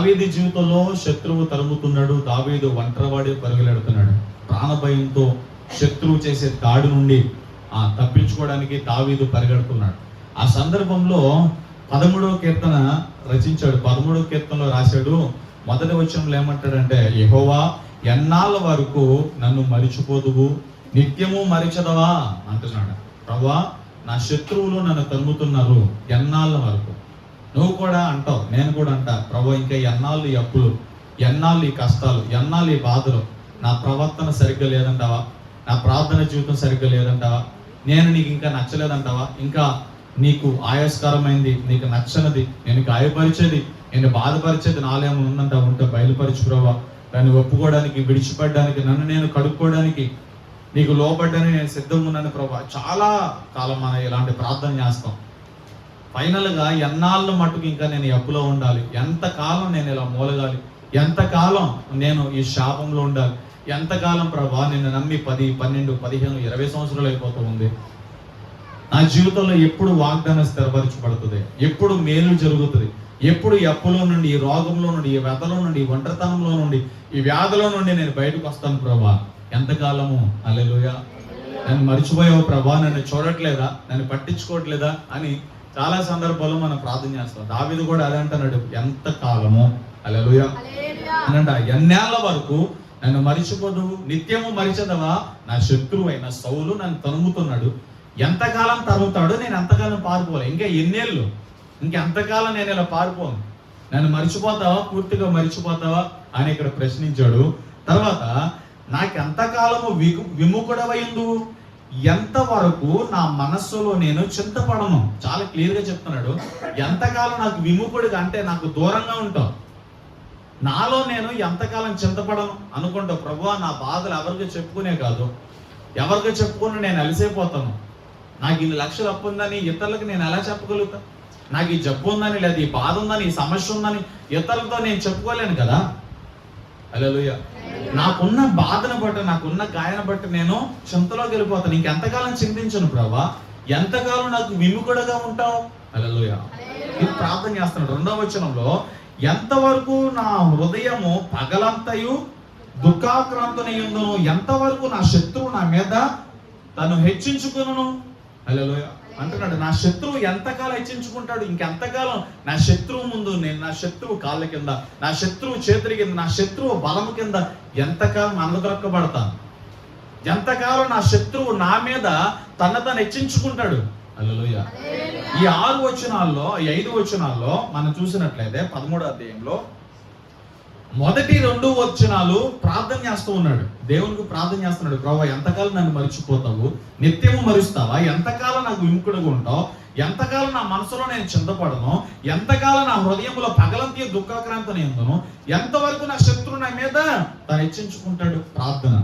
దావీదు జీవితంలో శత్రువు తరుముతున్నాడు. దావీదు ఒంటరివాడి పరుగులెడుతున్నాడు. ప్రాణభయంతో శత్రువు చేసే దాడి నుండి తప్పించుకోవడానికి దావీదు పరిగెడుతున్నాడు. ఆ సందర్భంలో 13వ కీర్తన రచించాడు. 13వ కీర్తనలో రాశాడు. మొదటి వచనంలో ఏమంటాడంటే, యెహోవా ఎన్నాళ్ళ వరకు నన్ను మరిచిపోదువు, నిత్యము మరిచదవా అంటున్నాడు. ప్రభువా, నా శత్రువులు నన్ను తరుముతున్నారు, ఎన్నాళ్ళ వరకు? నువ్వు కూడా అంటావు, నేను కూడా అంటా, ప్రభు ఇంకా ఎన్నాళ్ళు ఈ అప్పులు, ఎన్నాళ్ళు ఈ కష్టాలు, ఎన్నాళ్ళు ఈ బాధలు, నా ప్రవర్తన సరిగ్గా లేదంటావా, నా ప్రార్థన జీవితం సరిగ్గా లేదంటావా, నేను నీకు ఇంకా నచ్చలేదంటావా, ఇంకా నీకు ఆయాస్కరమైంది, నీకు నచ్చనిది, నేను గాయపరిచేది, నేను బాధపరిచేది నాలేమో ఉందంటావా, ఉంటే బయలుపరచు ప్రభా. దాన్ని ఒప్పుకోవడానికి, విడిచిపెట్టడానికి, నన్ను నేను కడుక్కోవడానికి, నీకు లోబడ్డానికి నేను సిద్ధంగా ఉన్నాను ప్రభా. చాలా కాలం మనం ఇలాంటి ప్రార్థన చేస్తాం. ఫైనల్గా ఎన్నాళ్ళు మట్టుకు ఇంకా నేను ఈ అప్పులో ఉండాలి, ఎంతకాలం నేను ఇలా మూలగాలి, ఎంతకాలం నేను ఈ శాపంలో ఉండాలి, ఎంతకాలం ప్రభా నిన్ను నమ్మి 10, 12, 15, 20 సంవత్సరాలు అయిపోతూ ఉంది. నా జీవితంలో ఎప్పుడు వాగ్దానం స్థిరపరచబడుతుంది, ఎప్పుడు మేలు జరుగుతుంది, ఎప్పుడు ఈ అప్పులో నుండి, ఈ రోగంలో నుండి, ఈ వ్యధలో నుండి, ఈ ఒంటరితనంలో నుండి, ఈ వ్యాధిలో నుండి నేను బయటకు వస్తాను ప్రభా, ఎంతకాలము? హల్లెలూయా. నన్ను మర్చిపోయావు ప్రభా, నన్ను చూడట్లేదా, నన్ను పట్టించుకోవట్లేదా అని చాలా సందర్భాల్లో మనం ప్రార్థన చేస్తాం. దావీదు కూడా అదే అంటున్నాడు, ఎంతకాలము? హల్లెలూయా. అనంట, ఎన్నేళ్ల వరకు నన్ను మరిచిపోదు, నిత్యము మరిచదవా, నా శత్రువు అయిన సౌలు నన్ను తరుముతున్నాడు, ఎంతకాలం తరుముతాడు, నేను ఎంతకాలం పారిపోలే, ఇంకా ఎన్నేళ్ళు, ఇంకెంతకాలం నేను ఇలా పారిపోను, నన్ను మరిచిపోతావా, పూర్తిగా మరిచిపోతావా అని ఇక్కడ ప్రశ్నించాడు. తర్వాత, నాకెంతకాలము విముఖుడవైందు, ఎంతవరకు నా మనస్సులో నేను చింతపడను. చాలా క్లియర్గా చెప్తున్నాడు. ఎంతకాలం నాకు విముఖుడిగా అంటే నాకు దూరంగా ఉంటావు, నాలో నేను ఎంతకాలం చింతపడను అనుకుంటావు. ప్రభువా, నా బాధలు ఎవరికి చెప్పుకునే కాదు, ఎవరికి చెప్పుకుని నేను అలసైపోతాను. నాకు ఇన్ని లక్షలు అప్పు ఉందని ఇతరులకు నేను ఎలా చెప్పగలుగుతా? నాకు ఈ జబ్బు ఉందని, లేదా ఈ బాధ ఉందని, ఈ సమస్య ఉందని ఇతరులతో నేను చెప్పుకోలేను కదా. హల్లెలూయా. నాకున్న బాధను బట్టి, నాకున్న గాయను బట్టి నేను చింతలోకి వెళ్ళిపోతాను. ఇంకెంతకాలం చింతించను ప్రభా, ఎంతకాలం నాకు విముఖుడుగా ఉంటావు? హల్లెలూయా. ఇది ప్రార్థన చేస్తున్నాడు. 2వ వచనంలో, ఎంతవరకు నా హృదయము పగలంతయు దుఃఖాక్రాంతునయుందును, ఎంతవరకు నా శత్రువు నా మీద తను హెచ్చించుకును. హల్లెలూయా అంటున్నాడు. నా శత్రువు ఎంతకాలం హెచ్చించుకుంటాడు? ఇంకెంతకాలం నా శత్రువు ముందు నేను, నా శత్రువు కాళ్ళ కింద, నా శత్రువు చేతుల కింద, నా శత్రువు బలము కింద ఎంతకాలం అనగదొక్కబడతాను? ఎంతకాలం నా శత్రువు నా మీద తను హెచ్చించుకుంటాడు? హల్లెలూయా. ఈ 6 వచనాల్లో, ఈ 5 వచనాల్లో మనం చూసినట్లయితే 13వ అధ్యాయంలో మొదటి 2 వచనాలు ప్రార్థన చేస్తూ ఉన్నాడు, దేవునికి ప్రార్థన చేస్తున్నాడు. ప్రభువా, ఎంతకాలం నన్ను మరిచిపోతావు, నిత్యము మరుస్తావా, ఎంతకాలం నాకు విముఖుడుగా ఉంటావు, ఎంతకాలం నా మనసులో నేను చింతపడను, ఎంతకాలం నా హృదయంలో పగలంతీ దుఃఖాక్రాంతిని ఎందును, ఎంతవరకు నా శత్రువు నా మీద తను హెచ్చించుకుంటాడు? ప్రార్థన.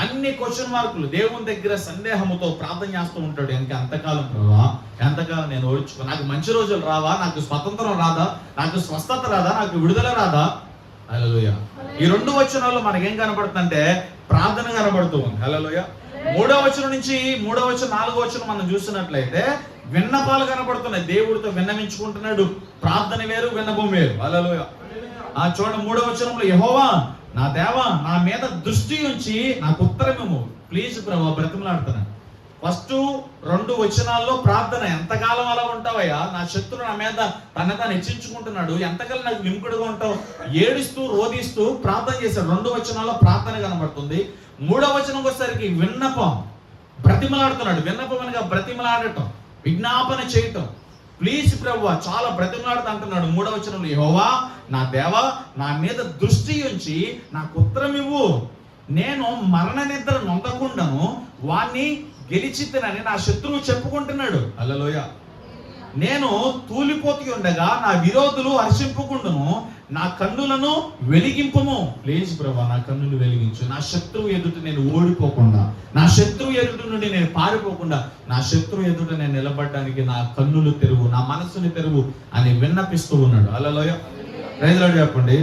అన్ని క్వశ్చన్ మార్కులు, దేవుని దగ్గర సందేహముతో ప్రార్థన చేస్తూ ఉంటాడు. ఇంకా ఎంతకాలం ప్రభా, ఎంతకాలం నేను ఓడ్చుకో, నాకు మంచి రోజులు రావా, నాకు స్వతంత్రం రాదా, నాకు స్వస్థత రాదా, నాకు విడుదల రాదా? హల్లెలూయా. ఈ 2 వచనాల్లో మనకేం కనబడుతుందంటే ప్రార్థన కనబడుతూ ఉంది. హల్లెలూయా. 3వ వచనం నుంచి 3వ వచనం 4వ వచనం మనం చూసినట్లయితే విన్నపాలు కనబడుతున్నాయి. దేవుడితో విన్నవించుకుంటున్నాడు. ప్రార్థన వేరు, విన్నపం వేరు. హల్లెలూయా. చూడండి, 3వ వచనంలో, యెహోవా నా దేవా, నా మీద దృష్టి ఉంచి నాకు ఉత్తరమేమో. ప్లీజ్ ప్రభా, బ్రతిమలాడుతున్నాను. ఫస్ట్ 2 వచనాల్లో ప్రార్థన, ఎంతకాలం అలా ఉంటావయ్యా, నా శత్రువు నా మీద తను హెచ్చించుకుంటున్నాడు, ఎంతకాలం నాకు విముఖుడుగా ఉంటావు, ఏడుస్తూ రోధిస్తూ ప్రార్థన చేశాడు. 2 వచనాల్లో ప్రార్థన కనబడుతుంది. 3వ వచనం వచ్చేసరికి విన్నపం, బ్రతిమలాడుతున్నాడు. విన్నపం అనగా బ్రతిమలాడటం, విజ్ఞాపన చేయటం. ప్లీజ్ ప్రభువా, చాలా బ్రతిమలాడుతూ అంటున్నాడు 3వ వచనంలో, యెహోవా నా దేవా, నా మీద దృష్టి ఉంచి నాకు ఉత్తరం ఇవ్వు, నేను మరణ నిద్ర నొందకుండాను వాణ్ణి గెలిచితనని నా శత్రువు చెప్పుకుంటున్నాడు. హల్లెలూయా. నేను తూలిపోతూ ఉండగా నా విరోధులు హర్షింపుకుండును, నా కన్నులను వెలిగింపుము. ప్లీజ్ ప్రభా, నా కన్నులు వెలిగించు, నా శత్రువు ఎదుట నేను ఓడిపోకుండా, నా శత్రువు ఎదుట నుండి నేను పారిపోకుండా, నా శత్రువు ఎదుట నేను నిలబడడానికి నా కన్నులు తెరువు, నా మనస్సుని తెరువు అని విన్నపిస్తూ ఉన్నాడు. హల్లెలూయా. రైతులాడు చెప్పండి.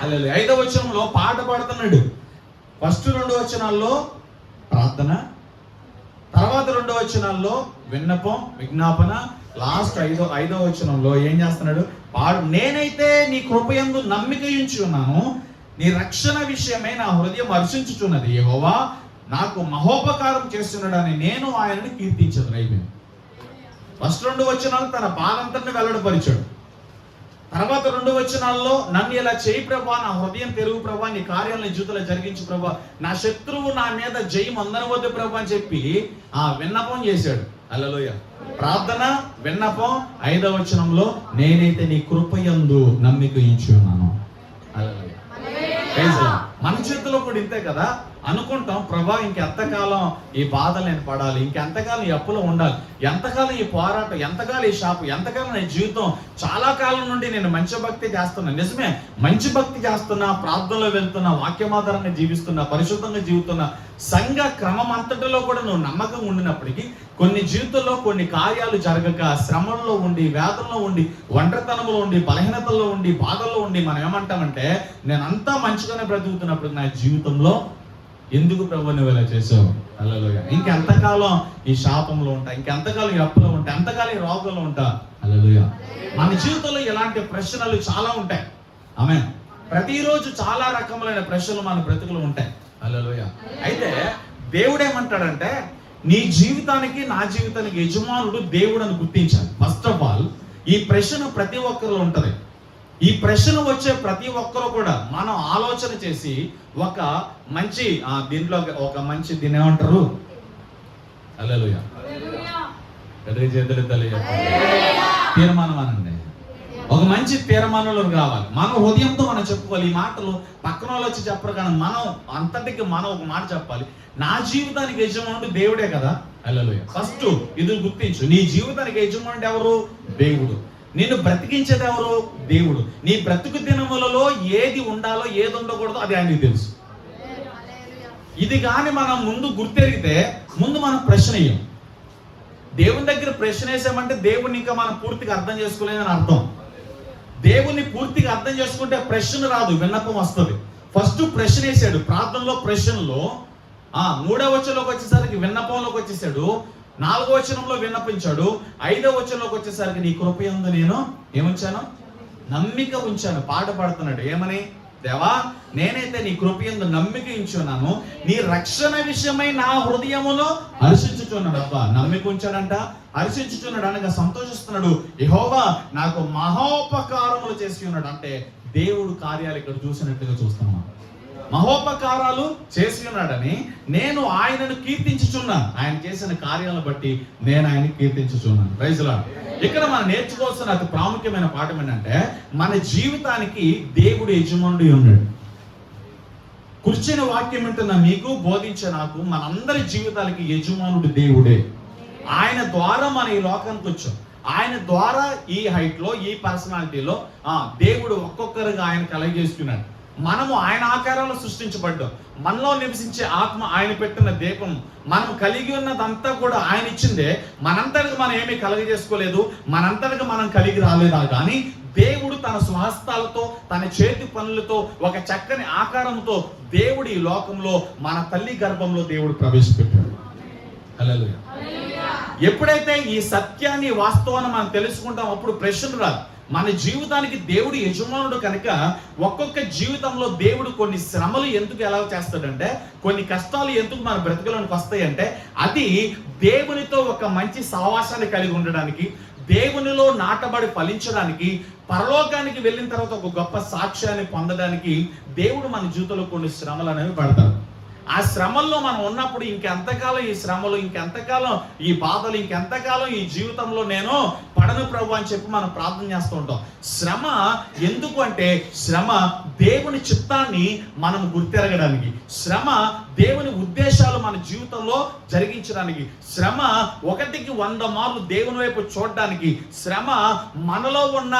హల్లెలూయా. 5వ వచనంలో పాట పాడుతున్నాడు. ఫస్ట్ 2 వచనాల్లో ప్రార్థన, తర్వాత 2వ వచనాల్లో విన్నపం, విజ్ఞాపన. లాస్ట్ 5వ వచనంలో ఏం చేస్తున్నాడు? నేనైతే నీ కృపయందు నమ్మిక ఉంచి ఉన్నాను, నీ రక్షణ విషయమై నా హృదయం హర్షించుచున్నది, యెహోవా నాకు మహోపకారం చేస్తున్నాడని నేను ఆయనని కీర్తించదు. అయిపోయింది. ఫస్ట్ 2 వచనాలు తన బాధంతటిని వెల్లడిపరిచాడు. తర్వాత 2 వచనాల్లో నన్ను ఇలా చేయి ప్రభా, నా హృదయం తెరుగు ప్రభా, నీ కార్యాలను జీవితంలో జరిగించు ప్రభా, నా శత్రువు నా మీద జయం అందనవద్దు ప్రభా అని చెప్పి విన్నపం చేశాడు. హల్లెలూయా. ప్రార్థన, విన్నపం. 5వ వచనంలో నేనైతే నీ కృపయందు నమ్మిక ఉంచి ఉన్నాను. హల్లెలూయా. మన చేతిలో కూడా ఇంతే కదా. అనుకుంటాం, ప్రభా ఇంకెంతకాలం ఈ బాధలు నేను పడాలి, ఇంకెంతకాలం ఈ అప్పులో ఉండాలి, ఎంతకాలం ఈ పోరాటం, ఎంతకాలం ఈ షాపు, ఎంతకాలం నేను జీవితం, చాలా కాలం నుండి నేను మంచి భక్తి చేస్తున్నా. నిజమే, మంచి భక్తి చేస్తున్నా, ప్రార్థనలో వెళ్తున్నా, వాక్యమాధారంగా జీవిస్తున్నా, పరిశుద్ధంగా జీవితున్నా, సంఘ క్రమం అంతటిలో కూడా నువ్వు నమ్మకంగా ఉండినప్పటికీ కొన్ని జీవితంలో కొన్ని కార్యాలు జరగక, శ్రమల్లో ఉండి, వేదనలో ఉండి, ఒంటరితనంలో ఉండి, బలహీనతల్లో ఉండి, బాధల్లో ఉండి మనం ఏమంటామంటే, నేనంతా మంచిగానే బ్రతుకుతున్నప్పుడు నా జీవితంలో ఎందుకు ప్రభు నువ్వు ఇలా చేసావు? హల్లెలూయా. ఇంకెంతకాలం ఈ శాపంలో ఉంటా, ఇంకెంతకాలం ఈ అప్పులో ఉంటా, ఎంతకాలం ఈ రోగంలో ఉంటా? హల్లెలూయా. మన జీవితంలో ఇలాంటి ప్రశ్నలు చాలా ఉంటాయి. ఆమేన్. ప్రతిరోజు చాలా రకములైన ప్రశ్నలు మన బ్రతుకులు ఉంటాయి. హల్లెలూయా. అయితే దేవుడు ఏమంటాడంటే, నీ జీవితానికి నా జీవితానికి యజమానుడు దేవుడు అని గుర్తించాలి. ఫస్ట్ ఆఫ్ ఆల్ ఈ ప్రశ్న ప్రతి ఒక్కరిలో ఉంటది. ఈ ప్రశ్న వచ్చే ప్రతి ఒక్కరు కూడా మనం ఆలోచన చేసి ఒక మంచి దీంట్లో ఒక మంచి దీన్ని ఏమంటారు? హల్లెలూయా. తీర్మానం అనండి. ఒక మంచి తీర్మానంలో కావాలి. మన హృదయంతో మనం చెప్పుకోవాలి. ఈ మాటలు పక్కన వాళ్ళు వచ్చి చెప్పరు, కానీ మనం అంతటికి మనం ఒక మాట చెప్పాలి. నా జీవితానికి యజమానుడు దేవుడే కదా. హల్లెలూయా. ఫస్ట్ ఇది గుర్తించు. నీ జీవితానికి యజమానుడు ఎవరు? దేవుడు. నిన్ను బ్రతికించేది ఎవరు? దేవుడు. నీ బ్రతుకు దినములలో ఏది ఉండాలో ఏది ఉండకూడదో అది ఆయనకి తెలుసు. ఇది కానీ మనం ముందు గుర్తెరిగితే ముందు మనం ప్రశ్న వేయం. దేవుని దగ్గర ప్రశ్న వేసామంటే దేవుడిని ఇంకా మనం పూర్తిగా అర్థం చేసుకోలేదని అర్థం. దేవుణ్ణి పూర్తిగా అర్థం చేసుకుంటే ప్రశ్న రాదు, విన్నపం వస్తుంది. ఫస్ట్ ప్రశ్న వేసాడు. ప్రార్థనలో ప్రశ్నలో 3వ వచనంలోకి వచ్చేసరికి విన్నపంలోకి వచ్చేసాడు. 4వ వచనంలో విన్నపించాడు. 5వ వచనంలోకి వచ్చేసరికి నీ కృపయందు నేను ఏముంచాను? నమ్మిక ఉంచాను. పాట పాడుతున్నాడు. ఏమని? దేవా నేనైతే నీ కృపయందు నమ్మిక ఉంచున్నాను, నీ రక్షణ విషయమై నా హృదయములో హర్షించుచున్నాడు. అబ్బా, నమ్మిక ఉంచాడంట, హర్షించుచున్నాడు అనగా సంతోషిస్తున్నాడు. యెహోవా నాకు మహోపకారములు చేసి ఉన్నాడు. అంటే దేవుడు కార్యాలు ఇక్కడ చూసినట్టుగా చూస్తున్నాం. మహోపకారాలు చేసి ఉన్నాడని నేను ఆయనను కీర్తించుచున్నాను. ఆయన చేసిన కార్యాలను బట్టి నేను ఆయన కీర్తించుచున్నాను. Praise lord. ఇక్కడ మనం నేర్చుకోవాల్సిన అతి ప్రాముఖ్యమైన పాఠం ఏంటంటే, మన జీవితానికి దేవుడు యజమానుడు ఉన్నాడు. కూర్చుని వాక్యం వింటున్న మీకు, బోధించే నాకు, మనందరి జీవితాలకి యజమానుడు దేవుడే. ఆయన ద్వారా మన ఈ లోకానికి వచ్చాం. ఆయన ద్వారా ఈ హైట్ లో, ఈ పర్సనాలిటీలో దేవుడు ఒక్కొక్కరుగా ఆయన కలగజేస్తున్నాడు. మనము ఆయన ఆకారంలో సృష్టించబడ్డాం. మనలో నివసించే ఆత్మ ఆయన పెట్టిన దీపం. మనం కలిగి ఉన్నదంతా కూడా ఆయన ఇచ్చిందే. మనంతటికి మనం ఏమీ కలగజేసుకోలేదు, మనంతటికి మనం కలిగి రాలేదా, కానీ దేవుడు తన స్వహస్తాలతో, తన చేతి పనులతో, ఒక చక్కని ఆకారంతో దేవుడు ఈ లోకంలో మన తల్లి గర్భంలో దేవుడు ప్రవేశపెట్టాడు. హల్లెలూయా. ఎప్పుడైతే ఈ సత్యాన్ని, వాస్తవాన్ని మనం తెలుసుకుంటాం, అప్పుడు ప్రశ్న రాదు. మన జీవితానికి దేవుడు యజమానుడు కనుక ఒక్కొక్క జీవితంలో దేవుడు కొన్ని శ్రమలు ఎందుకు ఎలా చేస్తాడంటే, కొన్ని కష్టాలు ఎందుకు మన బ్రతుకులోనికి వస్తాయంటే, అది దేవునితో ఒక మంచి సహవాసాన్ని కలిగి ఉండడానికి, దేవునిలో నాటబడి ఫలించడానికి, పరలోకానికి వెళ్ళిన తర్వాత ఒక గొప్ప సాక్ష్యాన్ని పొందడానికి దేవుడు మన జీవితంలో కొన్ని శ్రమలు అనేవి పడతాడు. ఆ శ్రమల్లో మనం ఉన్నప్పుడు ఇంకెంతకాలం ఈ శ్రమలు, ఇంకెంతకాలం ఈ బాధలు, ఇంకెంతకాలం ఈ జీవితంలో నేను పడను ప్రభు అని చెప్పి మనం ప్రార్థన చేస్తూ ఉంటాం. శ్రమ ఎందుకు అంటే, శ్రమ దేవుని చిత్తాన్ని మనం గుర్తెరగడానికి, శ్రమ దేవుని ఉద్దేశాలు మన జీవితంలో జరిగించడానికి, శ్రమ 1కి 100 మార్లు దేవుని వైపు చూడడానికి, శ్రమ మనలో ఉన్న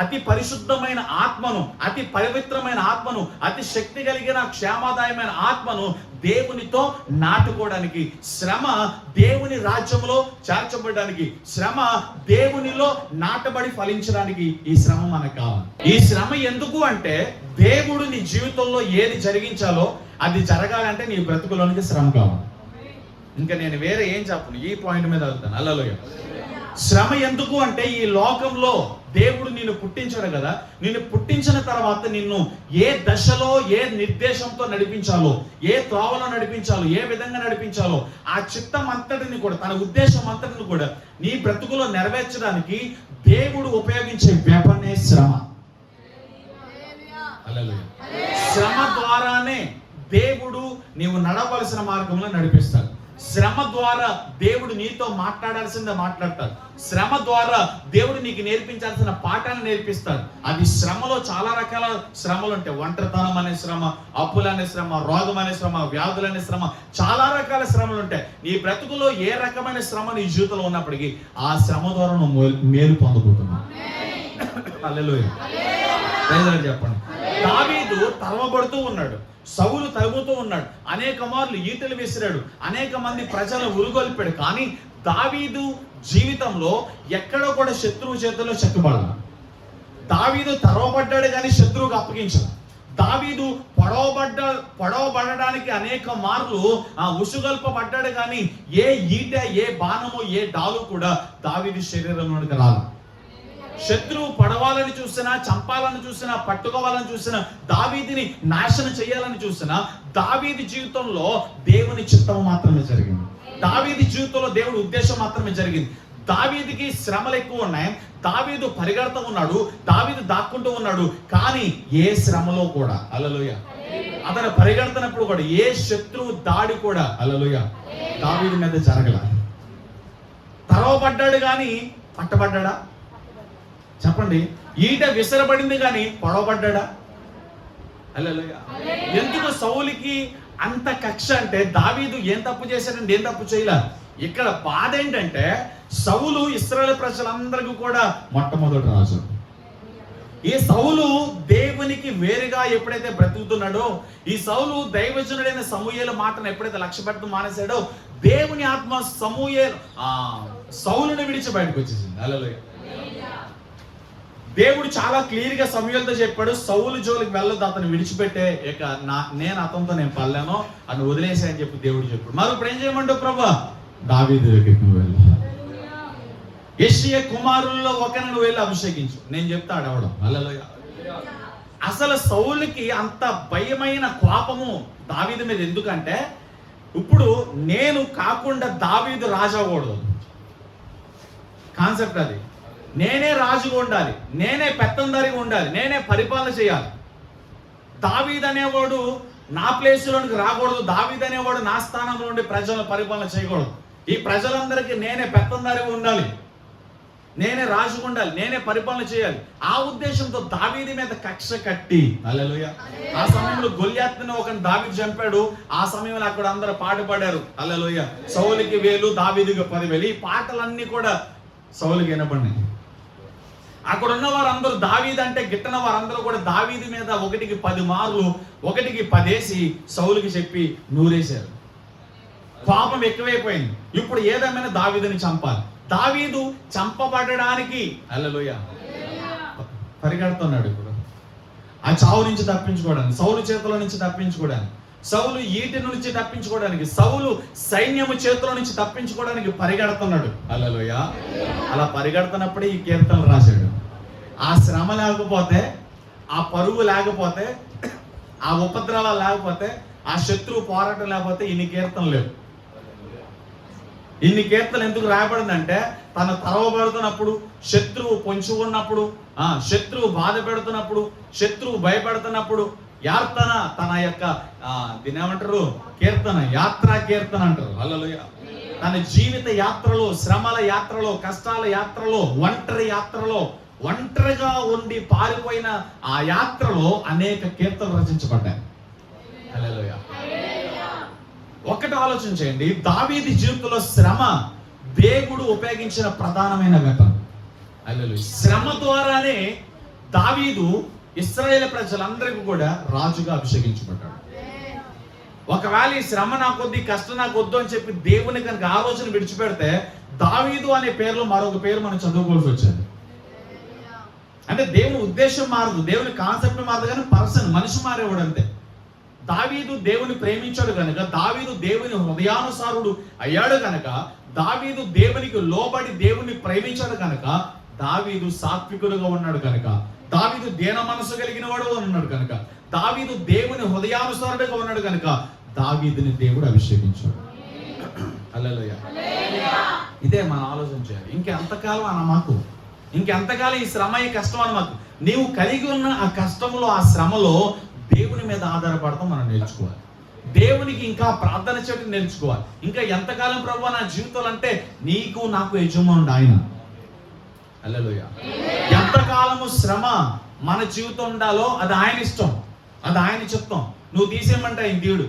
అతి పరిశుద్ధమైన ఆత్మను, అతి పవిత్రమైన ఆత్మను, అతి శక్తి కలిగిన క్షేమదాయమైన ఆత్మను దేవునితో నాటుకోవడానికి, శ్రమ దేవుని రాజ్యంలో చేర్చబడడానికి, శ్రమ దేవునిలో నాటబడి ఫలించడానికి ఈ శ్రమ మనకు కావాలి. ఈ శ్రమ ఎందుకు అంటే, దేవుడు నీ జీవితంలో ఏది జరిగించాలో అది జరగాలంటే నీ బ్రతుకులోనికి శ్రమ కావాలి. ఇంకా నేను వేరే ఏం చెప్పను, ఈ పాయింట్ మీద వెళ్తాను. హల్లెలూయా. శ్రమ ఎందుకు అంటే ఈ లోకంలో దేవుడు నిన్ను పుట్టించాడు కదా, నిన్ను పుట్టించిన తర్వాత నిన్ను ఏ దశలో ఏ నిర్దేశంతో నడిపించాలో, ఏ త్రోవలో నడిపించాలో, ఏ విధంగా నడిపించాలో ఆ చిత్తం అంతటిని కూడా, తన ఉద్దేశం అంతటిని కూడా నీ బ్రతుకులో నెరవేర్చడానికి దేవుడు ఉపయోగించే వెపనే శ్రమ. హల్లెలూయా. శ్రమ ద్వారానే దేవుడు నీవు నడవలసిన మార్గంలో నడిపిస్తాడు. శ్రమ ద్వారా దేవుడు నీతో మాట్లాడాల్సిందే మాట్లాడతాడు. శ్రమ ద్వారా దేవుడు నీకు నేర్పించాల్సిన పాఠాలు నేర్పిస్తాడు. అది శ్రమలో చాలా రకాల శ్రమలు ఉంటాయి. ఒంటరితనం అనే శ్రమ, అప్పులు అనే శ్రమ, రోగం అనే శ్రమ, వ్యాధులు అనే శ్రమ, చాలా రకాల శ్రమలు ఉంటాయి. నీ బ్రతుకులో ఏ రకమైన శ్రమ నీ జీవితంలో ఉన్నప్పటికీ ఆ శ్రమ ద్వారా నువ్వు మేలు పొందబోతున్నావు. హల్లెలూయా. చెప్పండి. దావీదు తరమబడుతూ ఉన్నాడు, సౌలు తరుగుతూ ఉన్నాడు, అనేక మార్లు ఈటలు విసిరాడు, అనేక మంది ప్రజలను ఉరుగొల్పాడు. కానీ దావీదు జీవితంలో ఎక్కడో కూడా శత్రువు చేతుల్లో చెక్కబడాల. దావీదు తరవబడ్డాడు కానీ శత్రువుకు అప్పగించాడు. దావీదు పొడవబడడానికి అనేక మార్లు ఉసుగొల్పబడ్డాడు కానీ ఏ ఈట, ఏ బాణము, ఏ డాలు కూడా దావీదు శరీరంలోనికి రాదు. శత్రువు పడవాలని చూసినా, చంపాలని చూసినా, పట్టుకోవాలని చూసినా, దావీదిని నాశనం చేయాలని చూసినా, దావీది జీవితంలో దేవుని చిత్తం మాత్రమే జరిగింది. దావీది జీవితంలో దేవుడి ఉద్దేశం మాత్రమే జరిగింది. దావీదికి శ్రమలు ఎక్కువ ఉన్నాయి, దావీదు పరిగెడుతూ ఉన్నాడు, దావీదు దాక్కుంటూ ఉన్నాడు. కానీ ఏ శ్రమలో కూడా, హల్లెలూయా, అతను పరిగెడుతున్నప్పుడు కూడా ఏ శత్రువు దాడి కూడా, హల్లెలూయా, దావీదు మీద జరగల. తరవబడ్డాడు కానీ పట్టబడ్డా? చెప్పండి. ఈట విసరబడింది కానీ పొడవబడ్డా? హల్లెలూయా. ఎందుకు సౌలుకి అంత కక్ష అంటే, దావీదు ఏం తప్పు చేశాడంటే ఏం తప్పు చేయలే. ఇక్కడ బాధ ఏంటంటే, సౌలు ఇశ్రాయేలు ప్రజలందరికీ కూడా మొట్టమొదటి రాజు. ఈ సౌలు దేవునికి వేరుగా ఎప్పుడైతే బ్రతుకుతున్నాడో, ఈ సౌలు దైవజనుడైన సమూయేలు మాటను ఎప్పుడైతే లక్ష్య పెట్టడం మానేశాడో, దేవుని ఆత్మ సౌలుని విడిచి బయటకు వచ్చేసింది. హల్లెలూయా. దేవుడు చాలా క్లియర్ గా సమూయేలుతో చెప్పాడు, సౌలు జోలికి వెళ్ళొద్దు, అతను విడిచిపెట్టే, ఇక నేను అతనితో నేను పడలేను, అని వదిలేసా అని చెప్పి దేవుడు చెప్పాడు. మరి ఇప్పుడు ఏం చేయమంటావు ప్రభా? దావీదు దగ్గరికి నువ్వు వెళ్ళు, యెష్షయి కుమారుల్లో ఒకరిని నువ్వు వెళ్ళి అభిషేకించు, నేను చెప్తాడు అవడం. హల్లెలూయా. అసలు సౌలుకి అంత భయమైన కోపము దావీదు మీద ఎందుకంటే, ఇప్పుడు నేను కాకుండా దావీదు రాజు అవ్వకూడదు కాన్సెప్ట్ అది. నేనే రాజుగా ఉండాలి, నేనే పెత్తందారిగా ఉండాలి, నేనే పరిపాలన చేయాలి. దావీదు అనేవాడు నా ప్లేసులోనికి రాకూడదు, దావీదు అనేవాడు నా స్థానంలో ఉండి ప్రజల పరిపాలన చేయకూడదు. ఈ ప్రజలందరికీ నేనే పెత్తందారిగా ఉండాలి, నేనే రాజుగా ఉండాలి, నేనే పరిపాలన చేయాలి. ఆ ఉద్దేశంతో దావీదు మీద కక్ష కట్టి, హల్లెలూయా, ఆ సమయంలో గొల్యాతును ఒకని దావీదు చంపాడు. ఆ సమయంలో అక్కడ అందరూ పాట పాడారు, హల్లెలూయా, సౌలుకి 1000 దావీదుకి 10,000. ఈ పాటలన్నీ కూడా సౌలుకి వినపడినాయి. అక్కడ ఉన్న వారందరూ దావీదు అంటే గిట్టన వారందరూ కూడా దావీదు మీద 1కి 10 మార్లు 1కి 10 వేసి సౌలుకి చెప్పి నూరేశారు. పాపం ఎక్కువైపోయింది. ఇప్పుడు ఏదేమైనా దావీదుని చంపాలి. దావీదు చంపబడడానికి, హల్లెలూయా, పరిగెడుతున్నాడు. ఇప్పుడు ఆ చావు నుంచి తప్పించుకోవడానికి, సౌలు చేతిలో నుంచి తప్పించుకోవడానికి, సౌలు ఈటి నుంచి తప్పించుకోవడానికి, సౌలు సైన్యము చేతిలో నుంచి తప్పించుకోవడానికి పరిగెడుతున్నాడు. హల్లెలూయా. అలా పరిగెడుతున్నప్పుడే ఈ కీర్తనలు రాశాడు. ఆ శ్రమ లేకపోతే, ఆ పరువు లేకపోతే, ఆ ఉపద్రవాలు లేకపోతే, ఆ శత్రువు పోరాటం లేకపోతే ఇన్ని కీర్తనలు లేవు. ఇన్ని కీర్తనలు ఎందుకు రాయబడిందంటే, తను తరవబడుతున్నప్పుడు, శత్రువు పొంచి ఉన్నప్పుడు, శత్రువు బాధ పెడుతున్నప్పుడు, శత్రువు భయపెడుతున్నప్పుడు, యాత్ర తన యొక్క దీని ఏమంటారు, కీర్తన, యాత్రా కీర్తన అంటారు. హల్లెలూయా. తన జీవిత యాత్రలో, శ్రమల యాత్రలో, కష్టాల యాత్రలో, ఒంటరి యాత్రలో, ఒంటరిగా ఉండి పారిపోయిన ఆ యాత్రలో అనేక కీర్తనలు రచించబడ్డాయి. హల్లెలూయా. ఒకటి ఆలోచన చేయండి, దావీదు జీవితంలో శ్రమ దేవుడు ఉపయోగించిన ప్రధానమైన ఘటన. హల్లెలూయా. శ్రమ ద్వారానే దావీదు ఇశ్రాయేలు ప్రజలందరికీ కూడా రాజుగా అభిషేకించబడ్డాడు. ఒకవేళ ఈ శ్రమ నాకొద్దు, ఈ కష్టం నాకొద్దు అని చెప్పి దేవుని కనుక ఆలోచన విడిచిపెడితే, దావీదు అనే పేరులో మరొక పేరు మనం చదువుకోవాల్సి వచ్చేది. అంటే దేవుని ఉద్దేశం మారదు, దేవుని కాన్సెప్ట్ మారదు, కానీ పర్సన్, మనిషి మారేవాడు అంతే. దావీదు దేవుని ప్రేమించాడు కనుక, దావీదు దేవుని హృదయానుసారుడు అయ్యాడు కనుక, దావీదు దేవునికి లోబడి దేవుని ప్రేమించాడు కనుక, దావీదు సాత్వికుడుగా ఉన్నాడు కనుక, దావీదు దీన మనసు కలిగిన వాడు ఉన్నాడు కనుక, దావీదు దేవుని హృదయానుసారుడుగా ఉన్నాడు కనుక దావీదుని దేవుడు అభిషేకించాడు. హల్లెలూయా. ఇదే మనం ఆలోచన చేయాలి. ఇంకెంతకాలం అన్న మాకు, ఇంకెంతకాలం ఈ శ్రమ ఈ కష్టం అని మాకు. నీవు కలిగి ఉన్న ఆ కష్టంలో ఆ శ్రమలో దేవుని మీద ఆధారపడతాం మనం నేర్చుకోవాలి. దేవునికి ఇంకా ప్రార్థన చేయడం నేర్చుకోవాలి. ఇంకా ఎంతకాలం ప్రభువా నా జీవితంలో అంటే నీకు నాకు యజమానుడు ఆయన. హల్లెలూయా. ఎంతకాలము శ్రమ మన జీవితం ఉండాలో అది ఆయన ఇష్టం, అది ఆయన చిత్తం. నువ్వు తీసేయమంటే ఆయన తీయుడు.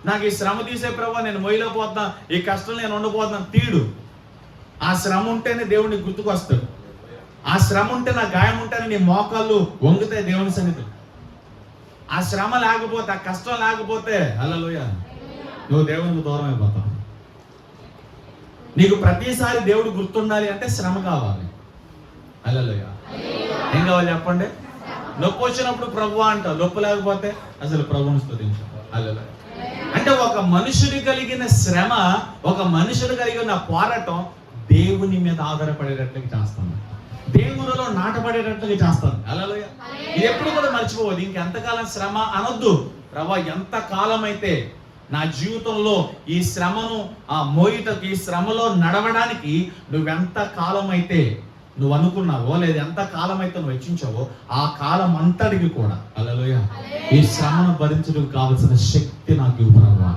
నాకు ఈ శ్రమ తీసే ప్రభువా నేను మొయ్యలేకపోతున్నా, ఈ కష్టం నేను ఉండబోతున్నాను తీయుడు. ఆ శ్రమ ఉంటేనే దేవుడిని గుర్తుకొస్తాడు. ఆ శ్రమ ఉంటే నా గాయం ఉంటేనే నీ మోకాళ్ళు వంగుతాయి దేవుని సన్నిధి. ఆ శ్రమ లేకపోతే, ఆ కష్టం లేకపోతే హల్లెలూయా నువ్వు దేవునికి దూరం అయిపోతావు. నీకు ప్రతిసారి దేవుడు గుర్తుండాలి అంటే శ్రమ కావాలి. హల్లెలూయా. ఏం కావాలి చెప్పండి? నొప్పి వచ్చినప్పుడు ప్రభువా అంటావు, నొప్పి లేకపోతే అసలు ప్రభువుని స్తుతించావు. హల్లెలూయా. అంటే ఒక మనుషుడు కలిగిన శ్రమ, ఒక మనుషుడు కలిగిన పోరాటం దేవుని మీద ఆధారపడేటట్లుగా చేస్తాను, దేవునిలో నాటపడేటట్లుగా చేస్తాను. హల్లెలూయా. ఇది ఎప్పుడు కూడా మర్చిపోవద్దు. ఇంకెంతకాలం శ్రమ అనొద్దు. ప్రభా ఎంతకాలం అయితే నా జీవితంలో ఈ శ్రమను మోయిటకు, ఈ శ్రమలో నడవడానికి నువ్వెంత కాలం అయితే నువ్వు అనుకున్నావో, లేదా ఎంత కాలం అయితే నువ్వు వెచ్చించావో ఆ కాలం అంతటికి కూడా హల్లెలూయా ఈ శ్రమను భరించడానికి కావలసిన శక్తి నాకు ఇవ్వు ప్రభువా.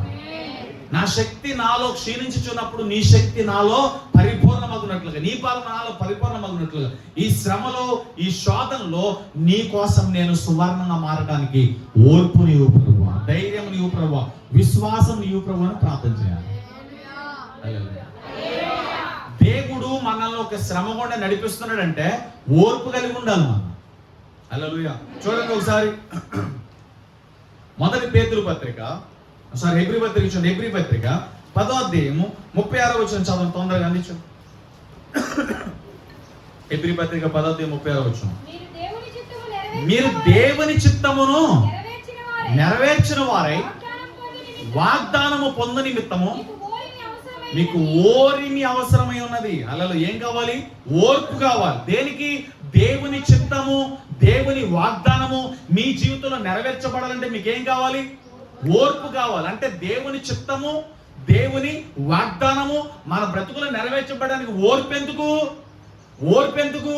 నా శక్తి నాలో క్షీణించుచున్నప్పుడు నీ శక్తి నాలో పరిపూర్ణమగునట్లుగా, నీ పాలన నాలో పరిపూర్ణమగునట్లుగా ఈ శ్రమలో, ఈ శోధనలో నీ కోసం నేను సువర్ణంగా మారడానికి ఓర్పు నీవు ప్రభువా, ధైర్యం నీవు ప్రభువా, విశ్వాసం నీవు ప్రభువా అని ప్రార్థన చేయాలి. దేవుడు మనల్ని ఒక శ్రమ కూడా నడిపిస్తున్నాడంటే ఓర్పు కలిగి ఉండాలి మనం. హల్లెలూయా. చూడండి ఒకసారి మొదటి పేతురు పత్రిక, హెబ్రీ పత్రిక చూడండి. హెబ్రీ పత్రిక 10వ అధ్యాయము 36వ వచనం చదవండి, తొందరగా అందించు. హెబ్రీ పత్రిక 10వ అధ్యాయం 36వ వచనం. మీరు దేవుని చిత్తమును నెరవేర్చిన వారై వాగ్దానము పొందు నిమిత్తము మీకు ఓరిమి అవసరమై ఉన్నది. అలా ఏం కావాలి? ఓర్పు కావాలి. దేనికి? దేవుని చిత్తము, దేవుని వాగ్దానము మీ జీవితంలో నెరవేర్చబడాలంటే మీకేం కావాలి? ఓర్పు కావాలి. అంటే దేవుని చిత్తము, దేవుని వాగ్దానము మన బ్రతుకులో నెరవేర్చబడడానికి ఓర్పు ఎందుకు? ఓర్పు ఎందుకు?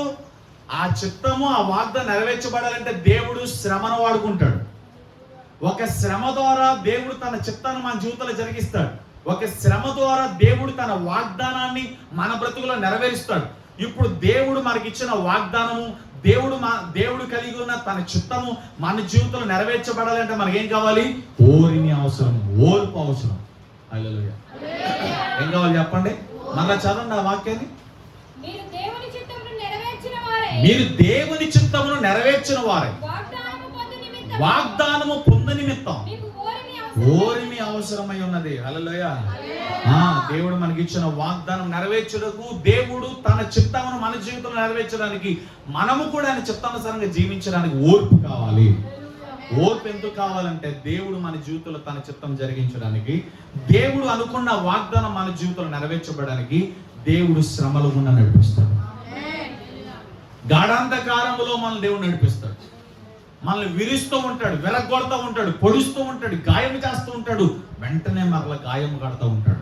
ఆ చిత్తము, ఆ వాగ్దానం నెరవేర్చబడాలంటే దేవుడు శ్రమను వాడుకుంటాడు. ఒక శ్రమ ద్వారా దేవుడు తన చిత్తాన్ని మన జీవితంలో జరిగిస్తాడు. ఒక శ్రమ ద్వారా దేవుడు తన వాగ్దానాన్ని మన బ్రతుకులో నెరవేరుస్తాడు. ఇప్పుడు దేవుడు మనకిచ్చిన వాగ్దానము, దేవుడు కలిగి ఉన్న తన చిత్తము మన జీవితంలో నెరవేర్చబడాలంటే మనకేం కావాలి? ఓరిమి అవసరం, ఓర్పు అవసరం. హల్లెలూయా. ఏం కావాలి చెప్పండి? మళ్ళా చదవండి ఆ వాక్యాన్ని. మీరు దేవుని చిత్తమును నెరవేర్చిన వారే వాగ్దానము పొందు నిమిత్తం ఓరిమి అవసరమై ఉన్నది. హల్లెలూయా. దేవుడు మనకి ఇచ్చిన వాగ్దానం నెరవేర్చుటకు, దేవుడు తన చిత్తమును మన జీవితంలో నెరవేర్చడానికి, మనము కూడా ఆయన చిత్తానుసారంగా జీవించడానికి ఓర్పు కావాలి. ఓర్పు ఎందుకు కావాలంటే దేవుడు మన జీవితంలో తన చిత్తం జరిగించడానికి, దేవుడు అనుకున్న వాగ్దానం మన జీవితంలో నెరవేర్చబడడానికి దేవుడు శ్రమల గుండా నడిపిస్తాడు. గాఢాంధకారములో మనల్ని దేవుడు నడిపిస్తాడు. మనల్ని విరుస్తూ ఉంటాడు, వెలగొడుతూ ఉంటాడు, పొడుస్తూ ఉంటాడు, గాయం చేస్తూ ఉంటాడు, వెంటనే మరల గాయం కడుతూ ఉంటాడు.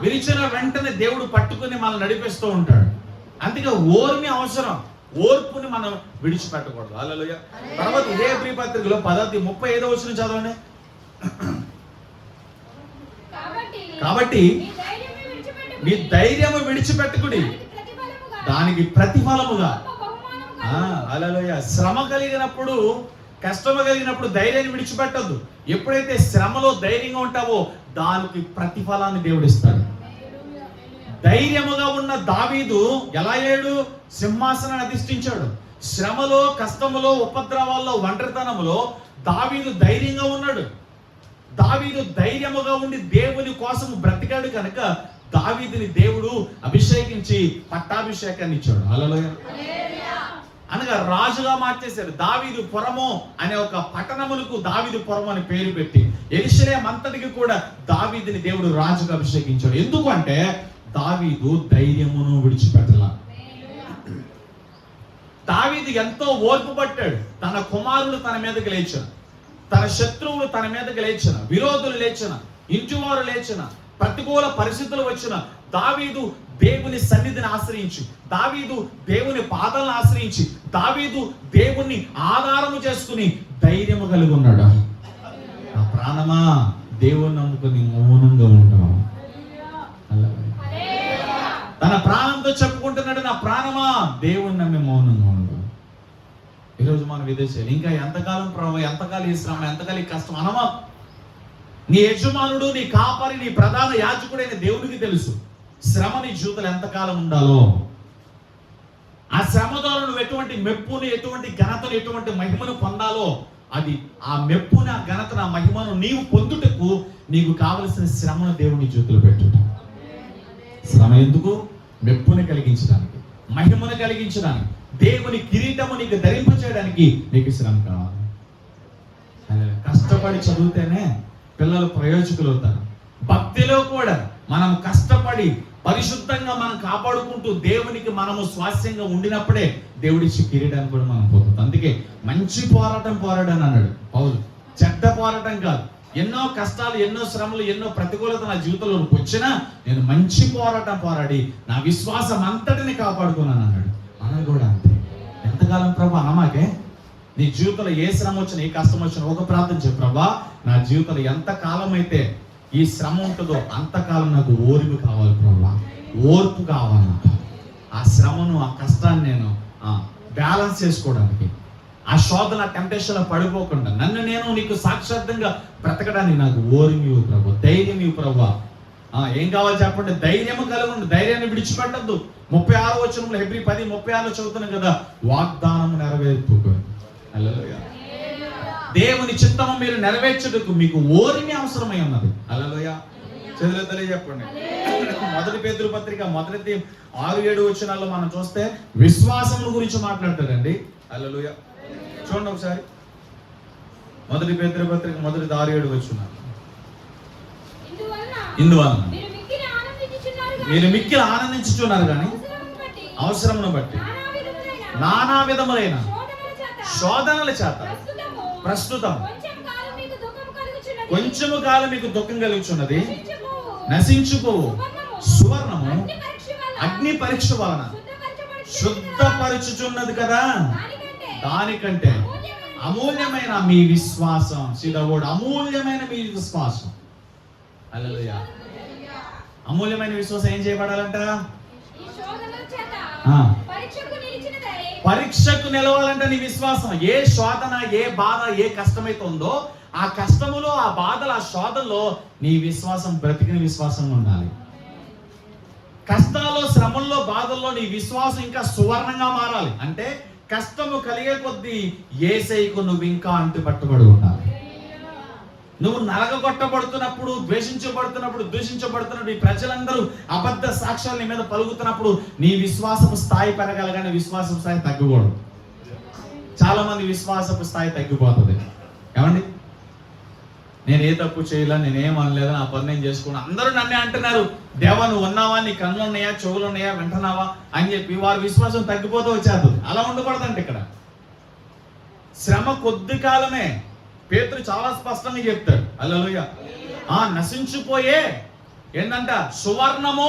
విరిచిన వెంటనే దేవుడు పట్టుకుని మనల్ని నడిపిస్తూ ఉంటాడు. అందుకే ఓర్మి అవసరం. ఓర్పుని మనం విడిచిపెట్టకూడదు. హల్లెలూయా. తర్వాత ఇదే హెబ్రీ పత్రికలో 10:35 వచనం చదవండి. కాబట్టి మీ ధైర్యము విడిచిపెట్టుకుడి, దానికి ప్రతిఫలముగా. హల్లెలూయా. శ్రమ కలిగినప్పుడు, కష్టము కలిగినప్పుడు ధైర్యాన్ని విడిచిపెట్టద్దు. ఎప్పుడైతే శ్రమలో ధైర్యంగా ఉంటావో దానికి ప్రతిఫలాన్ని దేవుడు ఇస్తాడు. ధైర్యముగా ఉన్న దావీదు ఎలా అయ్యాడు? సింహాసనాన్ని అధిష్ఠించాడు. శ్రమలో, కష్టములో, ఉపద్రవాల్లో, ఒంటరితనములో దావీదు ధైర్యంగా ఉన్నాడు. దావీదు ధైర్యముగా ఉండి దేవుని కోసం బ్రతికాడు కనుక దావీదుని దేవుడు అభిషేకించి పట్టాభిషేకాన్ని ఇచ్చాడు. హల్లెలూయా. అనగా రాజుగా మార్చేశాడు. దావీదు పురము అనే ఒక పట్టణములకు దావీదు పురము అని పేరు పెట్టి యెరూషలేము అంతటికి కూడా దావీదుని దేవుడు రాజుగా అభిషేకించాడు. ఎందుకంటే దావీదు ధైర్యమును విడిచిపెట్టల. దావీదు ఎంతో ఓర్పు పట్టాడు. తన కుమారులు తన మీదకి లేచిన, తన శత్రువులు తన మీదకి లేచిన, విరోధులు లేచిన, ఇంటివారు లేచిన, ప్రతికూల పరిస్థితులు వచ్చిన దావీదు దేవుని సన్నిధిని ఆశ్రయించి, దావీదు దేవుని పాదాలను ఆశ్రయించి, దావీదు దేవుని ఆధారము చేసుకుని ధైర్యము కలిగి ఉన్నాడు. నా ప్రాణమా దేవుని నమ్ముకుని మౌనంగా ఉంటాం. తన ప్రాణంతో చెప్పుకుంటున్నాడు, నా ప్రాణమా దేవుని నమ్మి మౌనంగా ఉంటాం. ఈరోజు మన విదేశాలు ఇంకా ఎంతకాలం ప్రభావం, ఎంతకాలం ఈ శ్రమ, ఎంతకాలం ఈ కష్టం అనమా. నీ యజమానుడు, నీ కాపరి, నీ ప్రధాన యాజకుడైన దేవుడికి తెలుసు శ్రమ నీ జీవితంలో ఎంతకాలం ఉండాలో. ఆ శ్రమ ద్వారా నువ్వు ఎటువంటి మెప్పును, ఎటువంటి ఘనతను, ఎటువంటి మహిమను పొందాలో, అది ఆ మెప్పును, ఆ ఘనతను, ఆ మహిమను నీవు పొందుటకు నీకు కావలసిన శ్రమను దేవుని జీవితంలో పెట్టుట. శ్రమ ఎందుకు? మెప్పును కలిగించడానికి, మహిమను కలిగించడానికి, దేవుని కిరీటము నీకు ధరింపచేయడానికి నీకు శ్రమ కావాలి. కష్టపడి చదివితేనే పిల్లలు ప్రయోజకులు అవుతారు. భక్తిలో కూడా మనం కష్టపడి పరిశుద్ధంగా మనం కాపాడుకుంటూ దేవునికి మనము స్వాస్యంగా ఉండినప్పుడే దేవుడిచ్చి కిరీటాన్ని కూడా మనం పోతుంది. అందుకే మంచి పోరాటం పోరాడని అన్నాడు పౌలు. చెడ్డ పోరాటం కాదు. ఎన్నో కష్టాలు, ఎన్నో శ్రమలు, ఎన్నో ప్రతికూలత నా జీవితంలో వచ్చినా నేను మంచి పోరాటం పోరాడి నా విశ్వాసం అంతటిని కాపాడుకున్నాను అన్నాడు. మనం కూడా అంతే. ఎంతకాలం ప్రభా అన్నమాకే నీ జీవితంలో ఏ శ్రమ వచ్చినా, ఏ కష్టం వచ్చినా ఒక ప్రార్థన చెప్పు, ప్రభా నా జీవితంలో ఎంత కాలం అయితే ఈ శ్రమ ఉంటుందో అంతకాలం నాకు ఓర్పు కావాలి ప్రభా, ఓర్పు కావాలి నాకు. ఆ శ్రమను, ఆ కష్టాన్ని నేను బ్యాలెన్స్ చేసుకోవడానికి, ఆ శోధన టెంప్టేషన్లో పడిపోకుండా నన్ను నేను నీకు సాక్షాత్తంగా బ్రతకడానికి నాకు ఓర్పు ప్రభు, ధైర్యం ఇవ్వు ప్రభా. ఏం కావాలి చెప్పండి? ధైర్యం కలుగుండి, ధైర్యాన్ని విడిచిపెట్టద్దు. 36వ వచనంలో హెబ్రీ 10:36 చదువుతున్నాం కదా, వాగ్దానం నెరవేర్పు. హల్లెలూయా. దేవుని చిత్తము మీరు నెరవేర్చుటకు మీకు ఓరిమి అవసరమై ఉన్నది. హల్లెలూయా. చదువుతలే చెప్పండి. 1 పేతురు పత్రిక 1:6-7 వచనాల్లో మనం చూస్తే విశ్వాసం గురించి మాట్లాడతాడండి. హల్లెలూయా. చూడండి ఒకసారి 1 పేతురు పత్రిక 1:6-7 వచనాలు. ఇందువలన మీరు మిక్కిలి ఆనందించుచున్నారు కానీ అవసరమును బట్టి నానా విధములైన శోధనల చేత ప్రస్తుతం కొంచెము కాలం మీకు దుఃఖం కలుగుచున్నది, నశించుకోవు సువర్ణము అగ్ని పరీక్ష వలన శుద్ధపరచుచున్నది కదా, దానికంటే అమూల్యమైన మీ విశ్వాసం. సిద్ధోడు అమూల్యమైన మీ విశ్వాసం. హల్లెలూయా. అమూల్యమైన విశ్వాసం ఏం చేయబడాలంట? పరీక్షకు నిలవాలంటే నీ విశ్వాసం. ఏ శోధన, ఏ బాధ, ఏ కష్టమైతే ఉందో ఆ కష్టములో, ఆ బాధలు, ఆ శోధనలో నీ విశ్వాసం బ్రతికిన విశ్వాసంగా ఉండాలి. కష్టాల్లో, శ్రమల్లో, బాధల్లో నీ విశ్వాసం ఇంకా సువర్ణంగా మారాలి. అంటే కష్టము కలిగే కొద్దీ యేసయ్యకు నువ్వు ఇంకా అంటుపట్టుబడి ఉండాలి. నువ్వు నలగగొట్టబడుతున్నప్పుడు, ద్వేషించబడుతున్నప్పుడు, దూషించబడుతున్నప్పుడు, ఈ ప్రజలందరూ అబద్ధ సాక్ష్యాల మీద పలుకుతున్నప్పుడు నీ విశ్వాసపు స్థాయి పెరగాలి కానీ విశ్వాసపు స్థాయి తగ్గకూడదు. చాలా మంది విశ్వాసపు స్థాయి తగ్గిపోతుంది. ఏమండి, నేను ఏ తప్పు చేయలే, నేనేం అనలేదు, నా పని నేను చేసుకున్నా, అందరూ నన్నే అంటున్నారు, దేవా నువ్వు ఉన్నావా, నీ కళ్ళు ఉన్నాయా, చెవులు ఉన్నాయా, వింటున్నావా అని చెప్పి వారి విశ్వాసం తగ్గిపోతూ వచ్చేస్తుంది. అలా ఉండకూడదంటే ఇక్కడ శ్రమ కొద్ది కాలమే. పేతురు చాలా స్పష్టంగా చెప్తాడు. హల్లెలూయా. నశించిపోయే ఏంటంట సువర్ణము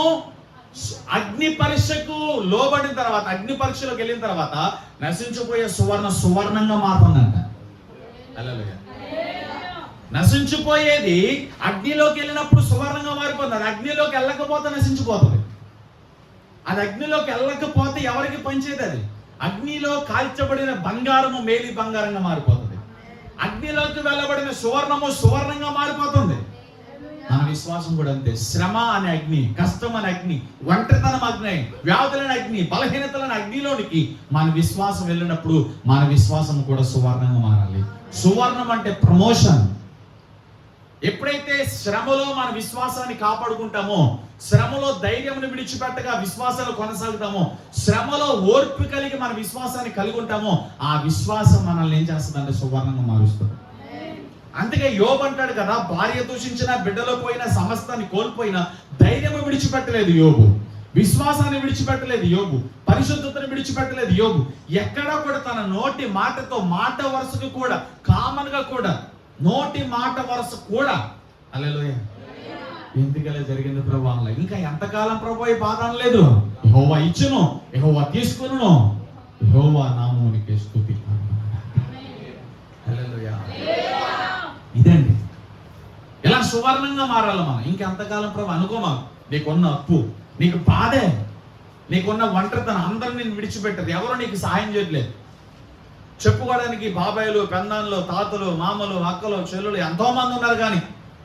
అగ్ని పరీక్షకు లోబడిన తర్వాత, అగ్ని పరీక్షలోకి వెళ్ళిన తర్వాత నశించిపోయే సువర్ణంగా మారుతుందంట. హల్లెలూయా. నశించిపోయేది అగ్నిలోకి వెళ్ళినప్పుడు సువర్ణంగా మారిపోతుంది. అది అగ్నిలోకి వెళ్ళకపోతే నశించిపోతుంది. అది అగ్నిలోకి వెళ్ళకపోతే ఎవరికి పనిచేది? అది అగ్నిలో కాల్చబడిన బంగారము మేలి బంగారంగా మారిపోతుంది. అగ్నిలోకి వెళ్ళబడిన సువర్ణము సువర్ణంగా మారిపోతుంది. మన విశ్వాసం కూడా అంతే. శ్రమ అనే అగ్ని, కష్టం అనే అగ్ని, ఒంటరితనం అగ్ని, వ్యాధులైన అగ్ని, బలహీనతలైన అగ్నిలోనికి మన విశ్వాసం వెళ్ళినప్పుడు మన విశ్వాసం కూడా సువర్ణంగా మారాలి. సువర్ణం అంటే ప్రమోషన్. ఎప్పుడైతే శ్రమలో మన విశ్వాసాన్ని కాపాడుకుంటామో, శ్రమలో ధైర్యంను విడిచిపెట్టగా విశ్వాసాలు కొనసాగుతామో, శ్రమలో ఓర్పు కలిగి మన విశ్వాసాన్ని కలిగి ఉంటామో, ఆ విశ్వాసం మనల్ని ఏం చేస్తుందంటే సువర్ణంగా మారుస్తుంది. అందుకే యోబు అంటాడు కదా, భార్య దూషించిన, బిడ్డలో పోయిన, సమస్తాన్ని కోల్పోయిన ధైర్యము విడిచిపెట్టలేదు యోబు, విశ్వాసాన్ని విడిచిపెట్టలేదు యోబు, పరిశుద్ధతను విడిచిపెట్టలేదు యోబు. ఎక్కడా కూడా తన నోటి మాటతో, మాట వరుసకు కూడా, కామన్ గా కూడా, నోటి మాట వరుస కూడా హల్లెలూయా ఎందుకలా జరిగింది ప్రభు అనలే. ఇంకా ఎంతకాలం ప్రభు ఈ బాధ అనలేదు. యెహోవా ఇచ్చును, యెహోవా తీసుకును, యెహోవా నామమునికి స్తుతి. హల్లెలూయా. ఇదండి, ఇలా సువర్ణంగా మారాలి మనం. ఇంకెంతకాలం ప్రభు అనుకోమా, నీకున్న అప్పు, నీకు బాధే, నీకున్న ఒంటరితనం, అందరూ నేను విడిచిపెట్టారు, ఎవరు నీకు సహాయం చేయట్లేదు. చెప్పుకోవడానికి బాబాయిలు, పెన్నాళ్ళు, తాతలు, మామలు, అక్కలు, చెల్లులు ఎంతో మంది ఉన్నారు, కానీ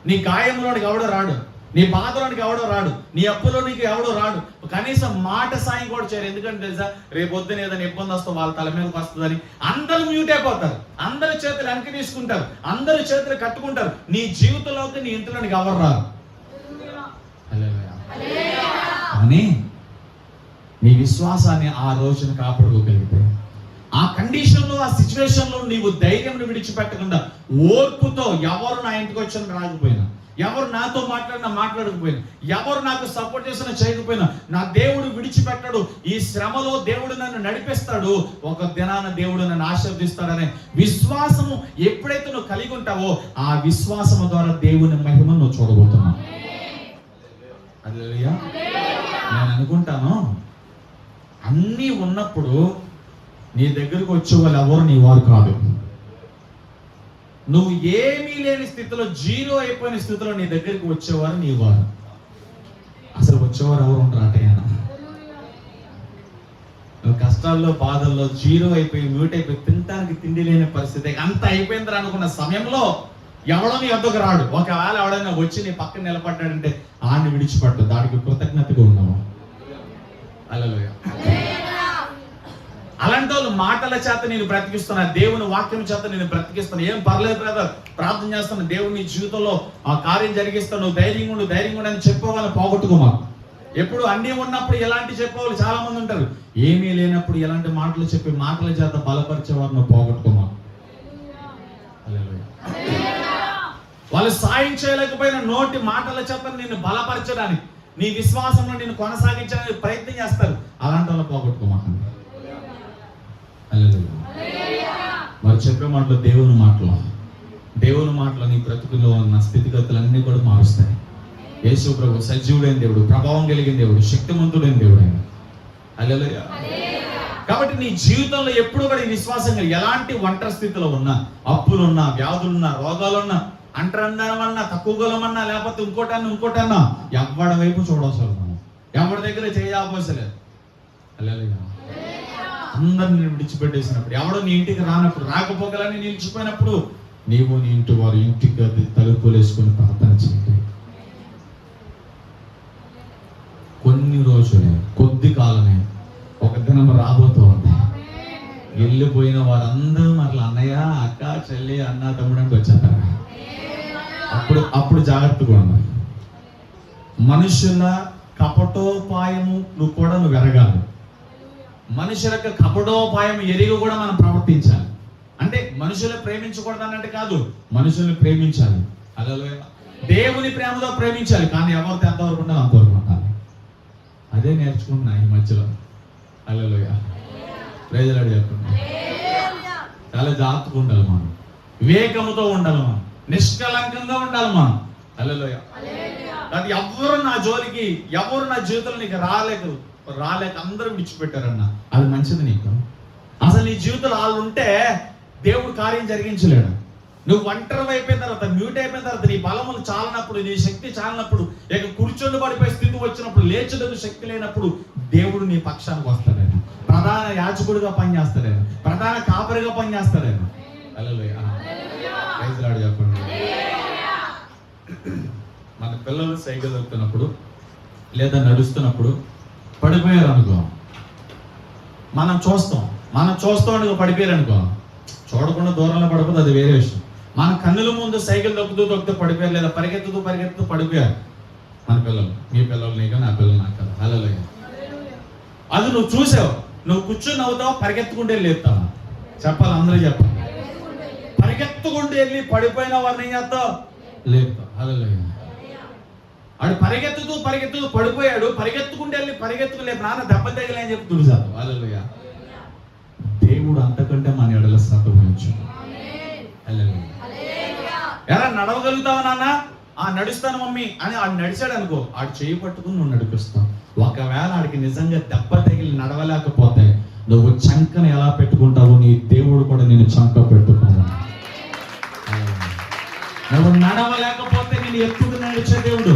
నీ గాయంలోనికి ఎవడో రాడు, నీ బాధలోనికి ఎవడో రాడు, నీ అప్పులోనికి ఎవడో రాడు. కనీసం మాట సాయం కూడా చేయరు. ఎందుకంటే తెలుసా, రేపు పొద్దున ఏదైనా ఇబ్బంది వస్తే వాళ్ళ తల మీదకి వస్తుందని అందరూ మ్యూట్ అయిపోతారు, అందరి చేతులు వెనక్కి తీసుకుంటారు, అందరి చేతులు కట్టుకుంటారు. నీ జీవితంలోకి, నీ ఇంట్లోనికి ఎవరు రారు. కానీ నీ విశ్వాసాన్ని ఆ రోజున కాపాడుకోగలిగితే, ఆ కండిషన్లో, ఆ సిచ్యువేషన్లో నీవు ధైర్యం విడిచిపెట్టకుండా ఓర్పుతో, ఎవరు నా ఇంటికి వచ్చిన రాకపోయినా, ఎవరు నాతో మాట్లాడకపోయినా, ఎవరు నాకు సపోర్ట్ చేసినా చేయకపోయినా, నా దేవుడు విడిచిపెట్టడు. ఈ శ్రమలో దేవుడు నన్ను నడిపిస్తాడు, ఒక దినాన దేవుడు నన్ను ఆశీర్వదిస్తాడనే విశ్వాసము ఎప్పుడైతే నువ్వు కలిగి ఉంటావో, ఆ విశ్వాసము ద్వారా దేవుని మహిమను నువ్వు చూడబోతున్నావు. హల్లెలూయా. నేను అనుకుంటాను, అన్నీ ఉన్నప్పుడు నీ దగ్గరకు వచ్చే వాళ్ళు ఎవరు నీ వారు కాదు. నువ్వు ఏమీ లేని స్థితిలో, జీరో అయిపోయిన స్థితిలో నీ దగ్గరికి వచ్చేవారు నీ వారు. అసలు వచ్చేవారు ఎవరు ఉండరు అటైనా. నువ్వు కష్టాల్లో, బాధల్లో జీరో అయిపోయి, మ్యూట్ అయిపోయి, తినడానికి తిండి లేని పరిస్థితి, అంత అయిపోయిందిరా అనుకున్న సమయంలో ఎవడో నీ వద్దకు రాడు. ఒకవేళ ఎవడైనా వచ్చి నీ పక్కన నిలబడ్డాడంటే ఆన్ని విడిచిపట్టు, దానికి కృతజ్ఞతగా ఉన్నావు. హల్లెలూయా. అలాంటి వాళ్ళు మాటల చేత నేను బ్రతికిస్తున్నా, దేవుని వాక్యం చేత నేను బ్రతికిస్తున్నా, ఏం పర్లేదు బ్రదర్, ప్రార్థన చేస్తున్నా, దేవుని జీవితంలో ఆ కార్యం జరిగిస్తాను, నువ్వు ధైర్యంగా ఉండు అని చెప్పేవాళ్ళని పోగొట్టుకోమా. ఎప్పుడు అన్నీ ఉన్నప్పుడు ఎలాంటి చెప్పేవాళ్ళు చాలా మంది ఉంటారు, ఏమీ లేనప్పుడు ఎలాంటి మాటలు చెప్పి మాటల చేత బలపరిచేవారు నువ్వు పోగొట్టుకోమా. వాళ్ళు సాయం చేయలేకపోయిన నోటి మాటల చేత నిన్ను బలపరచడానికి, నీ విశ్వాసంలో నిన్ను కొనసాగించడానికి ప్రయత్నం చేస్తారు, అలాంటి వాళ్ళు పోగొట్టుకోమాకండి. మరి చెప్పే మాటలు దేవుని మాటలు నీ బ్రతుకులో ఉన్న స్థితిగతులన్నీ కూడా మారుస్తాయి. యేసు ప్రభు సజీవుడైన దేవుడు, ప్రభావం కలిగిన దేవుడు, శక్తివంతుడైన దేవుడు ఆయన. హల్లెలూయా. కాబట్టి నీ జీవితంలో ఎప్పుడు కూడా ఈ విశ్వాసం కలిగి, ఎలాంటి ఒంటరి స్థితిలో ఉన్నా, అప్పులున్నా, వ్యాధులున్నా, రోగాలున్నా, అంటరందనమన్నా, తక్కువ గలమన్నా, లేకపోతే ఇంకోటన్నా ఎవడి వైపు చూడవసరం, ఎవరి దగ్గర చేయవసలేదు. హల్లెలూయా. అందరిని విడిచిపెట్టేసినప్పుడు, ఎవడో నీ ఇంటికి రానప్పుడు, రాకపోగలని నిలిచిపోయినప్పుడు, నీవు నీ ఇంటి వారు ఇంటికి తలుపులు వేసుకొని ప్రార్థన చేయండి. కొన్ని రోజులే, కొద్ది కాలమే, ఒక దినం రాబోతూ ఉంది. వెళ్ళిపోయిన వారందరూ మరలా అన్నయ్య, అక్క, చెల్లి, అన్న, తమ్ముడు అంటే వచ్చేస్తారు. అప్పుడు జాగ్రత్తగా ఉన్నాయి. మనుషుల కపటోపాయము కూడా నువ్వు ఎరగాలి. మనుషులకు కపటోపాయం ఎరిగి కూడా మనం ప్రవర్తించాలి. అంటే మనుషులు ప్రేమించకూడదు అన్నట్టు కాదు, మనుషుల్ని ప్రేమించాలి. హల్లెలూయా. దేవుని ప్రేమతో ప్రేమించాలి, కానీ ఎవరితో ఎంతవరకు ఉండాలి అంతవరకు ఉండాలి. అదే నేర్చుకుంటున్నా ఈ మధ్యలో. హల్లెలూయా. ప్రైజ్ లార్డ్ చెప్పండి. చాలా జాగ్రత్తగా ఉండాలి మనం, వివేకముతో ఉండాలి మనం, నిష్కలంకంగా ఉండాలి మనం. హల్లెలూయా. అది ఎవరు నా జోలికి, ఎవరు నా జీవితంలో నీకు రాలేక అందరూ విడిచిపెట్టారన్న, అది మంచిది నీకు. అసలు నీ జీవితంలో వాళ్ళు ఉంటే దేవుడు కార్యం జరిగించలేడు. నువ్వు ఒంటరి అయిపోయిన తర్వాత, మ్యూట్ అయిపోయిన తర్వాత, నీ బలములు చాలనప్పుడు, నీ శక్తి చాలినప్పుడు, ఇక కూర్చొని పడిపోయే స్థితి వచ్చినప్పుడు, లేచుటకు శక్తి లేనప్పుడు, దేవుడు నీ పక్షానికి వస్తాడేమో, ప్రధాన యాజకుడిగా పనిచేస్తాడేమో, ప్రధాన కాపరిగా పనిచేస్తాడేమో. హల్లెలూయా. ప్రైజ్ లార్డ్ చెప్పండి. మన పిల్లలు సైకిల్ దొరుకుతున్నప్పుడు లేదా నడుస్తున్నప్పుడు పడిపోయారు అనుకో, మనం చూస్తాం పడిపోయారు అనుకో, చూడకుండా దూరంలో పడిపోతే అది వేరే విషయం. మన కన్నుల ముందు సైకిల్ తొక్కుతూ పడిపోయారు, లేదా పరిగెత్తుతూ పడిపోయారు మన పిల్లలు. మీ పిల్లలు నీకు, నా పిల్లలు నాకు కదా. హల్లెలూయా. అది నువ్వు చూసావు, నువ్వు కూర్చొని నవ్వుతావు, పరిగెత్తుకుంటే లేపుతావు. చెప్పాలి, అందరూ చెప్పాలి. పరిగెత్తుకుంటూ వెళ్ళి పడిపోయిన వారిని ఏం చేస్తావు? లేపుతావు. హల్లెలూయా. వాడు పరిగెత్తుతూ పడిపోయాడు, పరిగెత్తుకుంటూ వెళ్ళి లేపు, నాన్న దెబ్బ తగిలే అని చెప్పి తుడిచాడు. హల్లెలూయా. దేవుడు అంతకంటే మన ఎడల శ్రద్ధ వహించాడు. హల్లెలూయా. ఎలా నడవగలుగుతావా నాన్న? నడుస్తాను మమ్మీ అని ఆడు నడిచాడు అనుకో, ఆడు చేయి పట్టుకుని నువ్వు నడిపిస్తావు. ఒకవేళ ఆడికి నిజంగా దెబ్బ తగిలి నడవలేకపోతే నువ్వు చంకను ఎలా పెట్టుకుంటావు, నీ దేవుడు కూడా నేను చంక పెట్టుకున్నాను. నువ్వు నడవలేకపోతే నేను ఎత్తుకు నడిచే దేవుడు.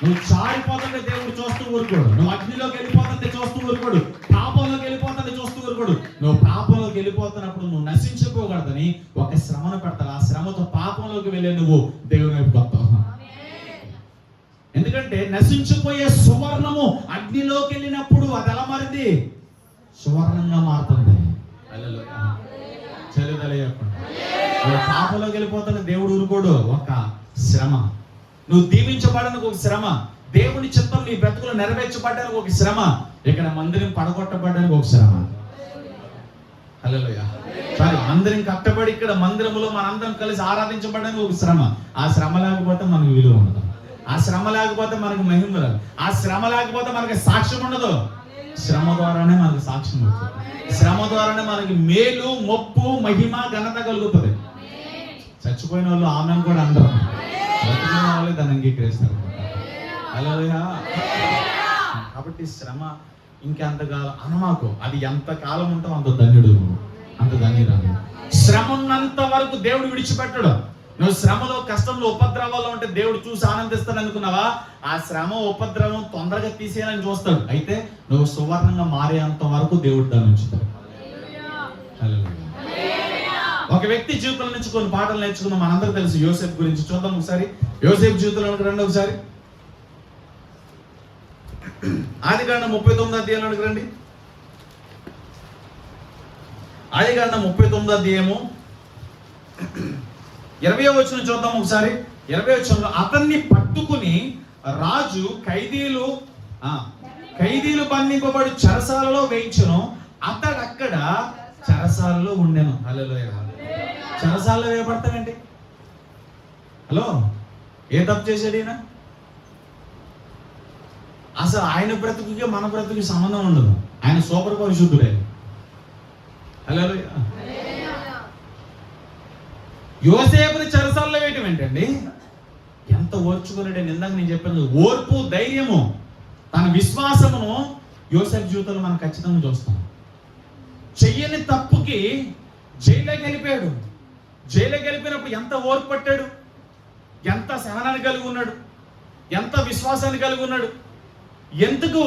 నువ్వు చాడిపోతుంటే దేవుడు చూస్తూ ఊరుకోడు. నువ్వు అగ్నిలోకి వెళ్ళిపోతుంటే చూస్తూ ఊరుకోడు. పాపంలోకి వెళ్ళిపోతుంటే చూస్తూ ఊరుకోడు. నువ్వు పాపంలోకి వెళ్ళిపోతున్నప్పుడు నువ్వు నశించిపోకూడదని ఒక శ్రమను పెడతావు. ఆ శ్రమతో పాపంలోకి వెళ్ళే నువ్వు దేవుని వైపు వస్తావు. ఎందుకంటే నశించిపోయే సువర్ణము అగ్నిలోకి వెళ్ళినప్పుడు అది ఎలా మారింది? సువర్ణంగా మారుతుంది. నువ్వు పాపంలోకి వెళ్ళిపోతున్న దేవుడు ఊరుకోడు. ఒక శ్రమ, నువ్వు దీవించబడడానికి ఒక శ్రమ, దేవుని చిత్తం నీ బ్రతుకులు నెరవేర్చబడడానికి ఒక శ్రమ, ఇక్కడ మందిరం పడగొట్టబడడానికి ఒక శ్రమ. హల్లెలూయా. సారీ, మందిరం కట్టబడి ఇక్కడ మందిరంలో మనందరం కలిసి ఆరాధించబడడానికి ఒక శ్రమ. ఆ శ్రమ లేకపోతే మనకు విలువ ఉండదు. ఆ శ్రమ లేకపోతే మనకు మహిమ రాదు. ఆ శ్రమ లేకపోతే మనకి సాక్ష్యం ఉండదు. శ్రమ ద్వారానే మనకు సాక్ష్యం వస్తుంది. శ్రమ ద్వారానే మనకి మేలు, మొప్పు, మహిమ, ఘనత కలుగుతుంది. చచ్చిపోయిన వాళ్ళు ఆమెను కూడా అందరం, బతికిన వాళ్ళు దాన్ని అంగీకరిస్తారు. హల్లెలూయా. కాబట్టి శ్రమ ఇంకెంతకాలం అనమాకు, అది ఎంత కాలం ఉంటావు అంత ధన్యుడు, అంత ధన్యురాలు. శ్రమ ఉన్నంత వరకు దేవుడు విడిచిపెట్టడు. నువ్వు శ్రమలో, కష్టంలో, ఉపద్రవాల్లో ఉంటే దేవుడు చూసి ఆనందిస్తాడు అనుకున్నావా? ఆ శ్రమ, ఉపద్రవం తొందరగా తీసేయాలని చూస్తాడు. అయితే నువ్వు సువర్ణంగా మారేంత వరకు దేవుడు దాన్ని ఉంచుతాడు. ఒక వ్యక్తి జీవితం నుంచి కొన్ని పాటలు నేర్చుకున్నాం. మనందరూ తెలుసు యోసేపు గురించి. చూద్దాం ఒకసారి యోసేపు జీవితంలోకి రండి. ఒకసారి ఆదికాండం 39వ అధ్యాయంలోకి రండి. ఆదికాండం 39వ అధ్యాయము 20వ వచనం చూద్దాం ఒకసారి. 20వ వచనంలో అతన్ని పట్టుకుని రాజు ఖైదీలు బంధింపబడి చెరసాలలో వేయించును. అతడు అక్కడ చెరసాలలో ఉండెను. హల్లెలూయా. చెరసాలలో వేయబడతానండి. హలో, ఏ తప్పు చేశాడు ఈయన? అసలు ఆయన బ్రతుకుకి మన బ్రతుకి సంబంధం ఉండదు. ఆయన సూపర్ పరిశుద్ధుడే. హల్లెలూయా. యోసేపుని చెరసాలలో వేయటం ఏంటండి? ఎంత ఓర్చుకున్నాడు. ఇందాక నేను చెప్పాను, ఓర్పు, ధైర్యము, తన విశ్వాసమును యోసేపు జీవితంలో మనం ఖచ్చితంగా చూస్తాం. చెయ్యని తప్పుకి జైల్లోకి వెళ్ళిపోయాడు. జైల్లోకి వెళ్ళిపోయినప్పుడు ఎంత ఓర్పు పట్టాడు, ఎంత సహనాన్ని కలిగి ఉన్నాడు, ఎంత విశ్వాసాన్ని కలిగి ఉన్నాడు. ఎందుకు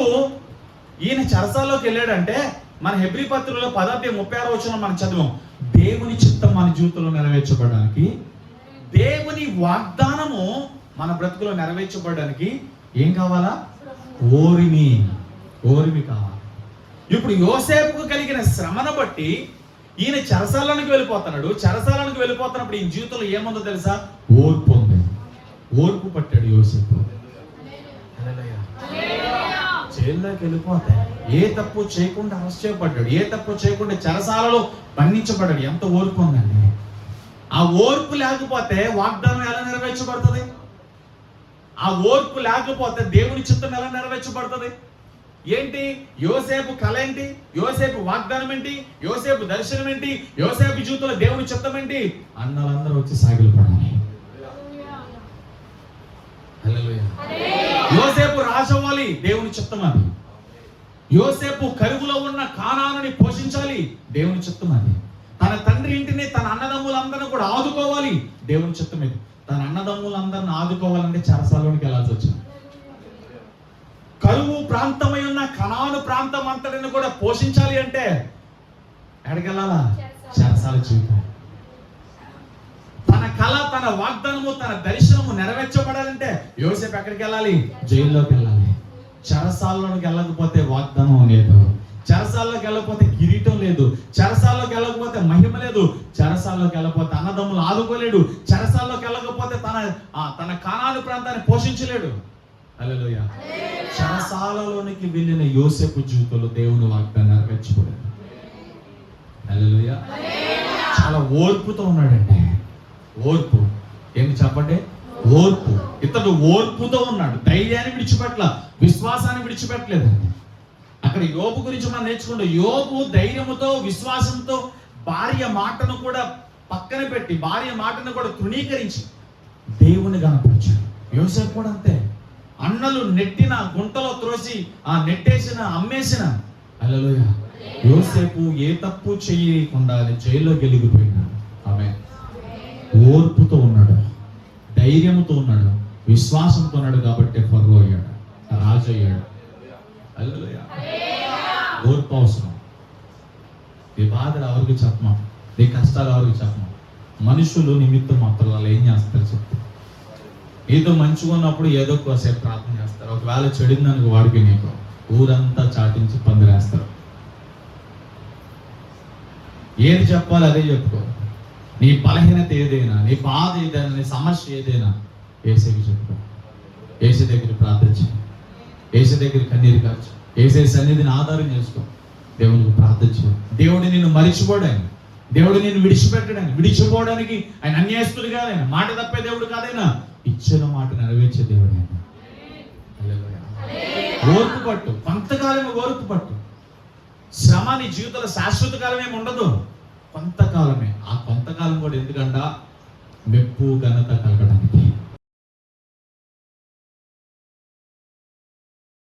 ఈయన చెరసాల్లోకి వెళ్ళాడంటే, మన హెబ్రీ పత్రికలో 10:36 వచనం మనం చదివాం. దేవుని చిత్తం మన జీవితంలో నెరవేర్చబడడానికి, దేవుని వాగ్దానము మన బ్రతుకులో నెరవేర్చబడడానికి ఏం కావాలా? ఓరిమి కావాలి. ఇప్పుడు యోసేపుకు కలిగిన శ్రమను బట్టి ఈయన చెరసాలలోకి వెళ్ళిపోతున్నాడు. చెరసాలలోకి వెళ్ళిపోతున్నప్పుడు ఈయన జీవితంలో ఏముందో తెలుసా? ఓర్పు ఉంది. ఓర్పు పట్టాడు యోసేపు. జైల్లోకి వెళ్ళిపోతే ఏ తప్పు చేయకుండా అరెస్ట్ చేయబడ్డాడు. ఏ తప్పు చేయకుండా చెరసాలలో బంధించబడ్డాడు. ఎంత ఓర్పు ఉందండి. ఆ ఓర్పు లేకపోతే వాగ్దానం ఎలా నెరవేర్చబడుతుంది? ఆ ఓర్పు లేకపోతే దేవుని చిత్తం ఎలా నెరవేర్చబడుతుంది? ఏంటి యోసేపు కళ ఏంటి? యోసేపు వాగ్దానం ఏంటి? యోసేపు దర్శనం ఏంటి? యోసేపు జీవితంలో దేవుని చిత్తం ఏంటి? అన్నలందరూ వచ్చి సాగిలు పడాలి. హల్లెలూయా. యోసేపు రాజవ్వాలి, దేవుని చిత్తం అది. యోసేపు కరువులో ఉన్న కానానుని పోషించాలి, దేవుని చిత్తం అది. తన తండ్రి ఇంటిని, తన అన్నదమ్ములందరినీ కూడా ఆదుకోవాలి, దేవుని చిత్తం ఇది. తన అన్నదమ్ములందరిని ఆదుకోవాలంటే చెరసాలోనికి వెళ్ళాల్సి వచ్చింది. కరువు ప్రాంతమై ఉన్న కనాను ప్రాంతం అంతటిని కూడా పోషించాలి అంటే ఎక్కడికి వెళ్ళాలా? చెరసాల జీవితం. తన కళ, తన వాగ్దానము, తన దర్శనము నెరవేర్చబడాలంటే యోసేపు ఎక్కడికి వెళ్ళాలి? జైల్లోకి వెళ్ళాలి. చెరసాలలోకి వెళ్ళకపోతే వాగ్దానం లేదు, చెరసాల్లోకి వెళ్ళకపోతే కిరీటం లేదు, చెరసాల్లోకి వెళ్ళకపోతే మహిమ లేదు, చెరసాల్లోకి వెళ్ళకపోతే అన్నదమ్ములు ఆదుకోలేడు, చెరసాల్లోకి వెళ్ళకపోతే తన కానాను ప్రాంతాన్ని పోషించలేడు. హల్లెలూయా. చెరసాలలోనికి వెళ్ళిన యోసేపు జీవితంలో దేవుని వాగ్దానం నెరవేర్చబడింది. హల్లెలూయా. చాలా ఓర్పుతో ఉన్నాడండి. ఓర్పు ఏంటి చెప్పండి? ఓర్పు. ఇతడు ఓర్పుతో ఉన్నాడు. ధైర్యాన్ని విడిచిపెట్టల, విశ్వాసాన్ని విడిచిపెట్టలేదండి. అక్కడ యోబు గురించి మనం నేర్చుకుంటే, యోబు ధైర్యముతో విశ్వాసంతో భార్య మాటను కూడా పక్కన పెట్టి, భార్య మాటను కూడా తృణీకరించి దేవుని గణపరిచాడు. యోసేపు కూడా అంతే. అన్నలు నెట్టిన గుంటలో త్రోసి నెట్టేసిన అమ్మేసిన, హల్లెలూయా, యోసేపు ఏ తప్పు చేయకుండా జైల్లో గెలిగిపోయినాడు. ఆమె ఓర్పుతో ఉన్నాడు, ధైర్యంతో ఉన్నాడు, విశ్వాసంతో ఉన్నాడు. కాబట్టి ఫరో అయ్యాడు, రాజు అయ్యాడు. హల్లెలూయా. ఓర్పు అవసరం. నీ బాధలు ఎవరికి చెప్పమా, నీ కష్టాలు ఎవరికి చెప్పమా. మనుషులు నిమిత్తం మాత్రం వాళ్ళు ఏం చేస్తారు చెప్తే, ఏదో మంచిగా ఉన్నప్పుడు ఏదో సేపు ప్రార్థన చేస్తారు. ఒకవేళ చెడిందానికి వాడికి నీకు ఊరంతా చాటించి పందిరేస్తారు. ఏది చెప్పాలి అదే చెప్పుకో. నీ బలహీనత ఏదైనా, నీ బాధ ఏదైనా, నీ సమస్య ఏదైనా యేసుకి చెప్పుకో. యేసు దగ్గర ప్రార్థించు, యేసు దగ్గర కన్నీరు కాచు, యేసు సన్నిధిని ఆధారం చేసుకో, దేవునికి ప్రార్థించు. దేవుడు నిన్ను మరిచిపోవడానికి, దేవుడు నిన్ను విడిచిపెట్టడానికి, విడిచిపోవడానికి ఆయన అన్యాయస్తుడు కాదైనా, మాట తప్పే దేవుడు కాదైనా, ఇచ్చిన మాట నెరవేర్చే దేవుడు ఆయన. ఓర్పు పట్టు, కొంతకాలమే ఓర్పు పట్టు. శ్రమ నీ జీవితంలో శాశ్వత కాలం ఏమి ఉండదు, కొంతకాలమే. ఆ కొంతకాలం కూడా ఎందుకంట మెప్పు ఘనత కలగడానికి.